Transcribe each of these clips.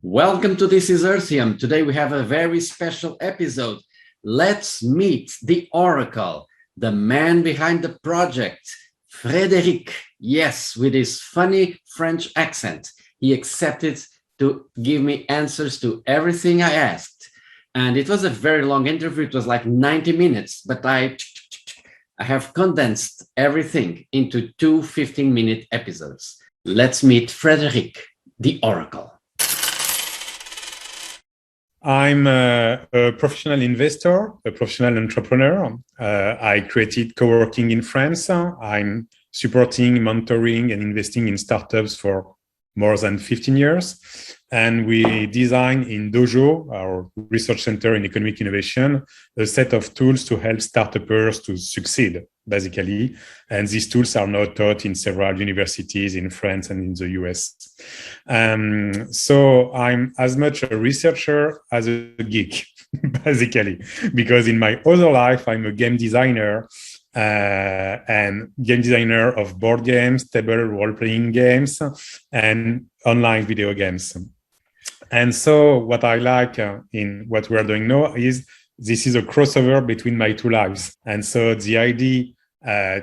Welcome to This is Earthium. Today we have a very special episode. Let's meet the Oracle, the man behind the project, Frederic. Yes, with his funny French accent. He accepted to give me answers to everything I asked. And it was a very long interview. It was like 90 minutes, but I have condensed everything into two 15-minute episodes. Let's meet Frederic, the Oracle. I'm a professional investor, a professional entrepreneur. I created co-working in France. I'm supporting, mentoring, and investing in startups for more than 15 years. And we design in Dojo, our research center in economic innovation, a set of tools to help startups to succeed, basically. And these tools are now taught in several universities in France and in the US. So I'm as much a researcher as a geek, basically, because in my other life, I'm a game designer and game designer of board games, table role-playing games, and online video games. And so what I like in what we're doing now is this is a crossover between my two lives. And so the idea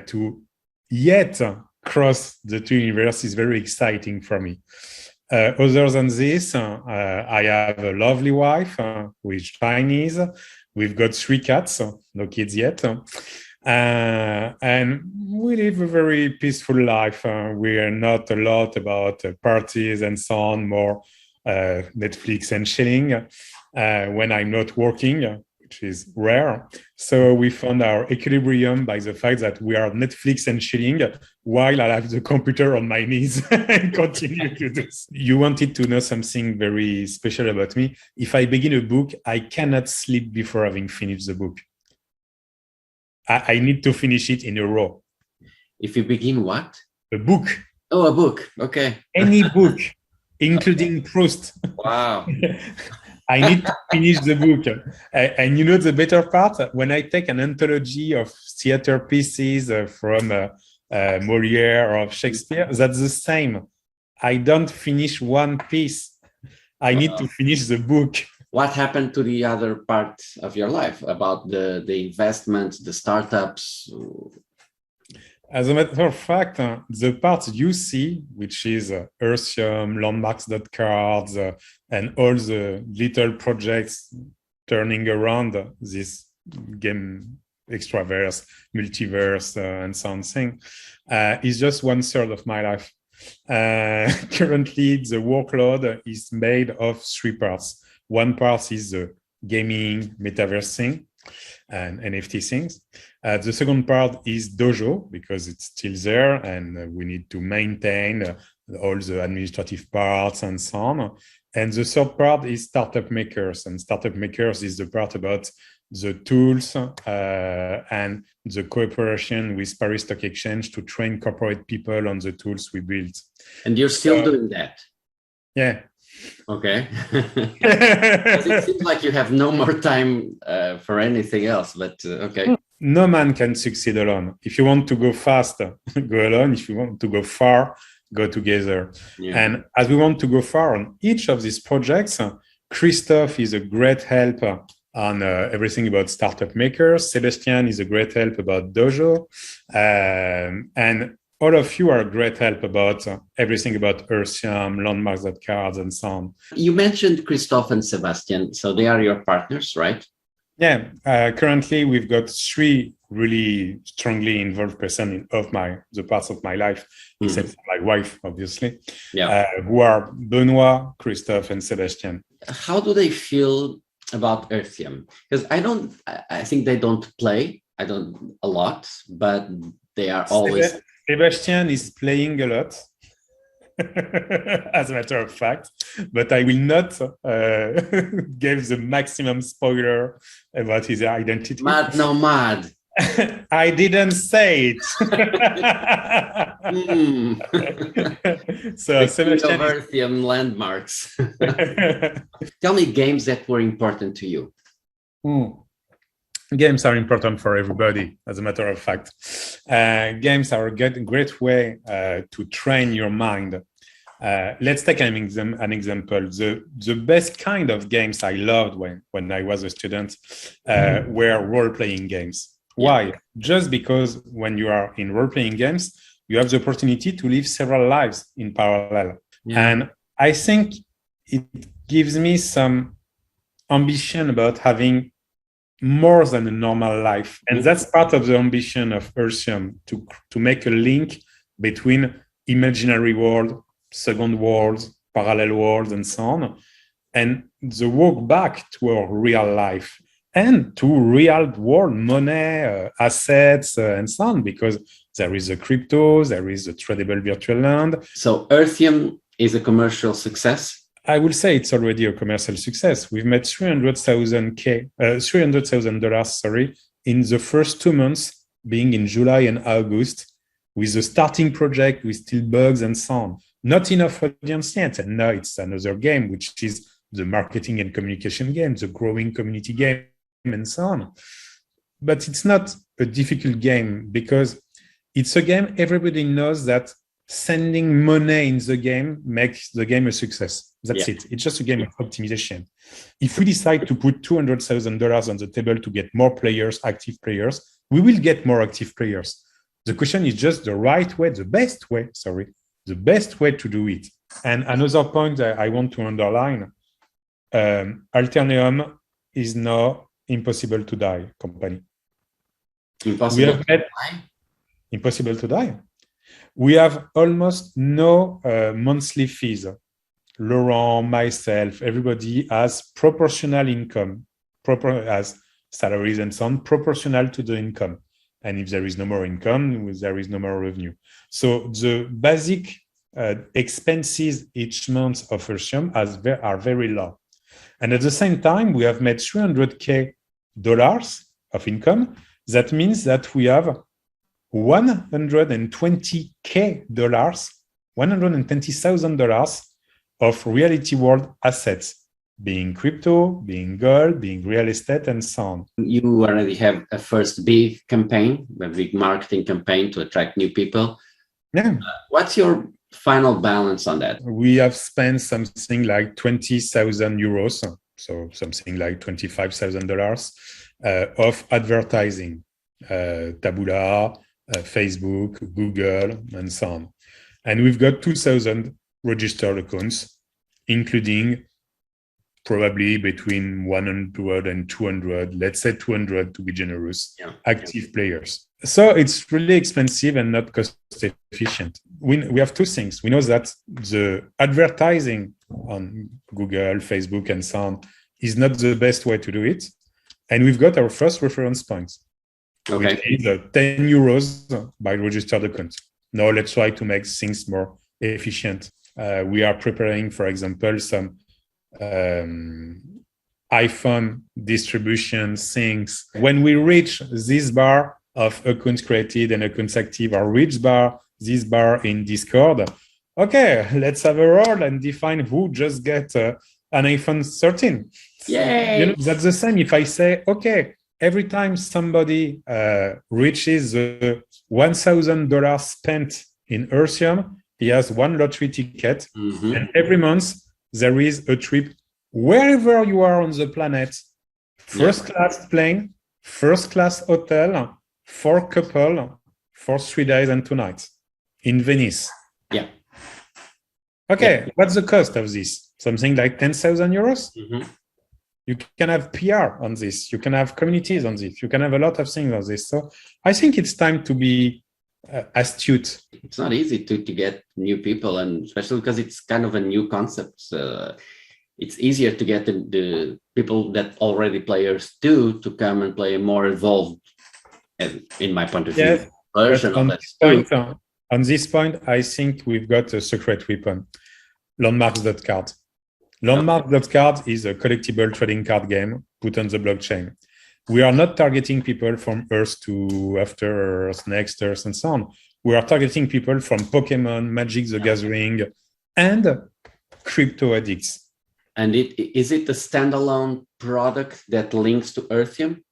to yet cross the two universes is very exciting for me. Other than this, I have a lovely wife who is Chinese. We've got 3 cats, no kids yet. And we live a very peaceful life. We are not a lot about parties and so on, more Netflix and chilling when I'm not working, which is rare. So we found our equilibrium by the fact that we are Netflix and chilling while I have the computer on my knees and continue to do this. You wanted to know something very special about me. If I begin a book, I cannot sleep before having finished the book. I need to finish it in a row. If you begin what? A book. Oh, a book. Okay. Any book, including Proust. Wow. I need to finish the book. And you know the better part? When I take an anthology of theater pieces from Molière or of Shakespeare, that's the same. I don't finish one piece. I need to finish the book. What happened to the other part of your life about the investments, the startups? As a matter of fact, the part you see, which is Earthium, Landmark.cards, and all the little projects turning around this game extraverse, multiverse, and so on thing, is just 1/3 of my life. Currently, the workload is made of 3 parts. One part is the gaming metaverse thing and NFT things. The second part is Dojo, because it's still there and we need to maintain all the administrative parts and so on. And the third part is Startup Makers. And Startup Makers is the part about the tools and the cooperation with Paris Stock Exchange to train corporate people on the tools we built. And you're still doing that? Yeah. Okay. It seems like you have no more time for anything else, but okay. No man can succeed alone. If you want to go fast, go alone. If you want to go far, go together. Yeah. And as we want to go far on each of these projects, Christophe is a great help on everything about Startup Makers. Sebastian is a great help about Dojo. And all of you are a great help about everything about Earthium, Landmark.cards, and so on. You mentioned Christophe and Sebastian, so they are your partners, right? Yeah. Currently, we've got 3 really strongly involved persons of the parts of my life, except for my wife, obviously, who are Benoit, Christophe, and Sebastian. How do they feel about Earthium? Because I think they don't play. A lot, but they are always... Sebastian is playing a lot, as a matter of fact, but I will not give the maximum spoiler about his identity. Mad, no mad. I didn't say it. So Sebastian Earthium landmarks. Tell me games that were important to you. Games are important for everybody, as a matter of fact. Games are a great way to train your mind. Let's take an example. The best kind of games I loved when I was a student were role-playing games. Why? Just because when you are in role-playing games, you have the opportunity to live several lives in parallel. And I think it gives me some ambition about having more than a normal life. And that's part of the ambition of Earthium, to make a link between imaginary world, second worlds, parallel worlds, and so on, and the walk back to a real life and to real world money, assets, and so on, because there is a crypto, there is a tradable virtual land. So Earthium is a commercial success? I will say it's already a commercial success. We've made $300,000, sorry, in the first 2 months, being in July and August, with the starting project, with still bugs and so on. Not enough audience yet. And now it's another game, which is the marketing and communication game, the growing community game, and so on. But it's not a difficult game because it's a game everybody knows that sending money in the game makes the game a success. That's it. It's just a game of optimization. If we decide to put $200,000 on the table to get more players, active players, we will get more active players. The question is just the right way, the best way to do it. And another point that I want to underline, Alterneum is now impossible to die company. Impossible to die. We have almost no monthly fees. Laurent, myself, everybody has proportional income, as salaries and so on, proportional to the income. And if there is no more income, there is no more revenue. So the basic expenses each month of Earthium are very low. And at the same time, we have made $300,000 of income. That means that we have $120,000 of reality world assets, being crypto, being gold, being real estate, and so on. You already have a first big campaign, a big marketing campaign to attract new people. Yeah. What's your final balance on that? We have spent something like 20,000 euros, so something like $25,000 of advertising, Taboola, Facebook, Google, and so on. And we've got 2,000 registered accounts, including probably between 100 and 200, let's say 200 to be generous, active players. So it's really expensive and not cost efficient. We have two things. We know that the advertising on Google, Facebook, and so on is not the best way to do it. And we've got our first reference points. Okay. Which is 10 euros by registered account. Now let's try to make things more efficient. We are preparing, for example, some iPhone distribution things. When we reach this bar of accounts created and accounts active, or reach this bar in Discord, okay, let's have a roll and define who just get an iPhone 13. Yay! That's the same if I say, okay, every time somebody reaches the $1,000 spent in Earthium, he has one lottery ticket. Mm-hmm. And every month, there is a trip wherever you are on the planet, first class plane, first class hotel, for couple, for 3 days and 2 nights in Venice. Yeah. Okay, what's the cost of this? Something like 10,000 euros? Mm-hmm. You can have PR on this. You can have communities on this. You can have a lot of things on this. So I think it's time to be astute. It's not easy to get new people, and especially because it's kind of a new concept. It's easier to get the people that already players do to come and play a more evolved, in my point of view, version of that. On this point, I think we've got a secret weapon, Landmark.cards. Landmark.cards is a collectible trading card game put on the blockchain. We are not targeting people from Earth to After Earth, Next Earth, and so on. We are targeting people from Pokemon, Magic the Gathering, and crypto addicts. And is it a standalone product that links to Earthium?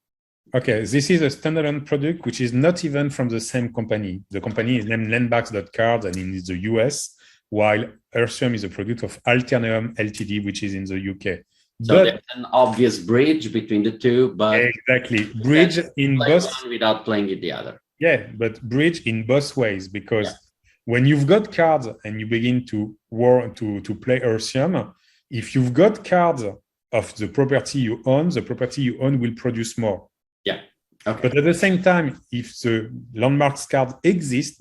Okay, this is a standalone product which is not even from the same company. The company is named Landmark.cards and in the US, while Earthium is a product of Alterneum Ltd, which is in the UK. So But there's an obvious bridge between the two, but exactly, bridge in play both. one without playing it the other. Yeah, but bridge in both ways, because when you've got cards and you begin to play Earthium, if you've got cards of the property you own, the property you own will produce more. Yeah. Okay. But at the same time, if the landmarks cards exist,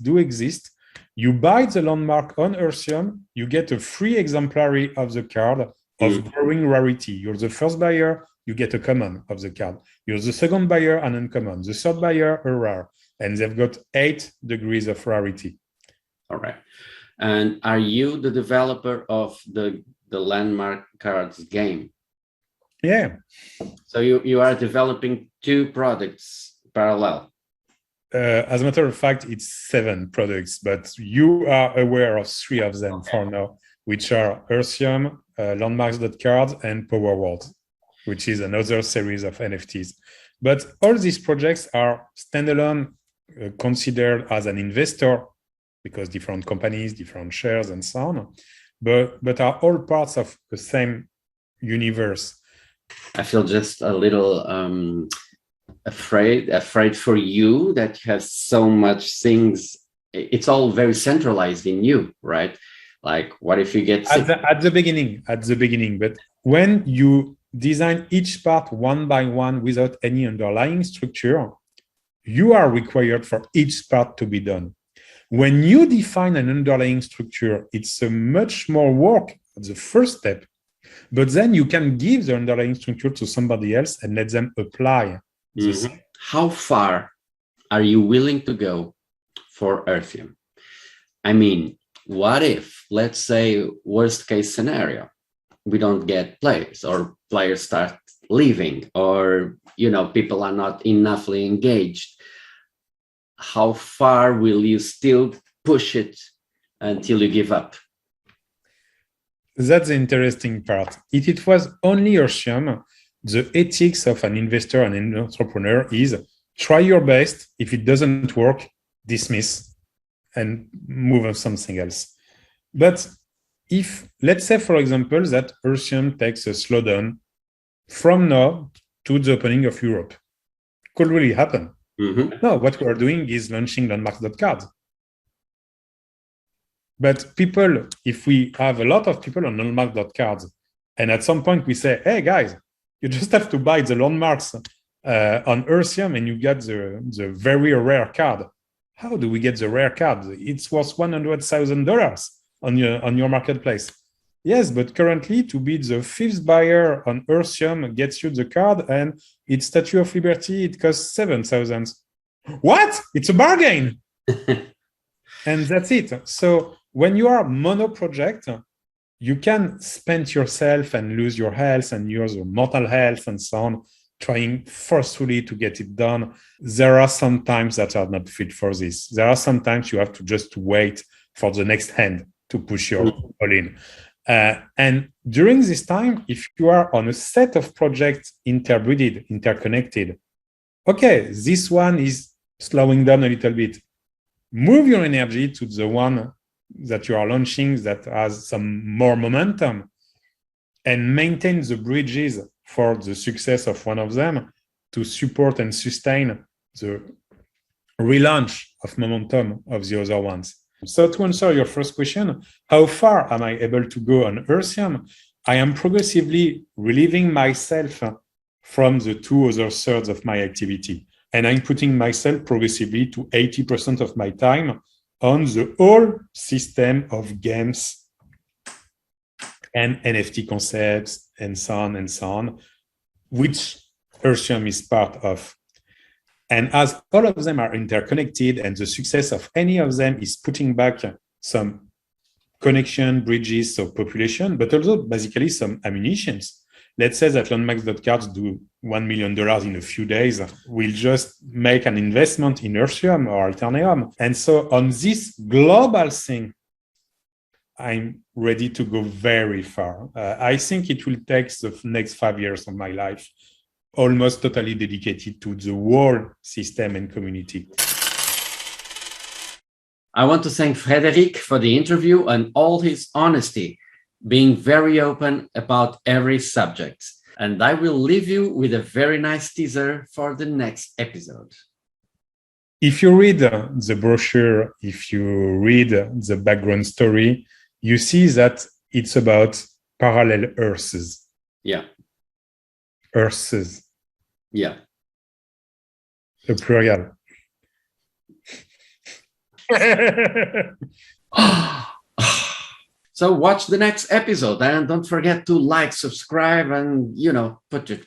you buy the landmark on Earthium, you get a free exemplary of the card of growing rarity. You're the first buyer, you get a common of the card. You're the second buyer, an uncommon. The third buyer, a rare. And they've got 8 degrees of rarity. All right. And are you the developer of the Landmark.cards game? Yeah. So you are developing 2 products parallel. As a matter of fact, it's 7 products, but you are aware of 3 of them for now, which are Earthium, Landmarks.cards, and Power World, which is another series of NFTs. But all these projects are standalone, considered as an investor, because different companies, different shares, and so on, but are all parts of the same universe. I feel just a little afraid for you that you have so much things. It's all very centralized in you, right? Like, what if you get sick? At the beginning, but when you design each part one by one without any underlying structure, you are required for each part to be done. When you define an underlying structure, it's a much more work at the first step, but then you can give the underlying structure to somebody else and let them apply. How far are you willing to go for Earthium? I mean, what if, let's say, worst case scenario, we don't get players, or players start leaving, or people are not enoughly engaged? How far will you still push it until you give up? That's the interesting part. If it was only Earthium, the ethics of an investor and an entrepreneur is try your best. If it doesn't work, dismiss and move on something else. But if, let's say, for example, that Earthium takes a slowdown from now to the opening of Europe, could really happen. No, what we're doing is launching Landmarks.cards. But people, if we have a lot of people on Landmarks.cards, and at some point we say, hey guys, you just have to buy the landmarks on Earthium and you get the very rare card. How do we get the rare card? It's worth $100,000 on your marketplace. Yes, but currently to be the 5th buyer on Earthium gets you the card, and its Statue of Liberty, it costs $7,000. What? It's a bargain. And that's it. So when you are mono project, you can spend yourself and lose your health and use your mental health and so on, trying forcefully to get it done. There are some times that are not fit for this. There are some times you have to just wait for the next hand to push your all in. And during this time, if you are on a set of projects interbreeded, interconnected, okay, this one is slowing down a little bit. Move your energy to the one that you are launching that has some more momentum, and maintain the bridges for the success of one of them to support and sustain the relaunch of momentum of the other ones. So to answer your first question, how far am I able to go on Earthium? I am progressively relieving myself from the 2 other thirds of my activity. And I'm putting myself progressively to 80% of my time on the whole system of games and NFT concepts and so on, which Earthium is part of. And as all of them are interconnected and the success of any of them is putting back some connection, bridges, so population, but also basically some ammunitions. Let's say that Landmarks.cards do $1 million in a few days. We'll just make an investment in Earthium or Alterneum. And so on this global thing, I'm ready to go very far. I think it will take the next 5 years of my life, almost totally dedicated to the whole system and community. I want to thank Frederic for the interview and all his honesty, being very open about every subject. And I will leave you with a very nice teaser for the next episode. If you read the brochure, if you read the background story, you see that it's about parallel Earths. Yeah. Earths. Yeah. The plural. So watch the next episode and don't forget to like, subscribe, and put your.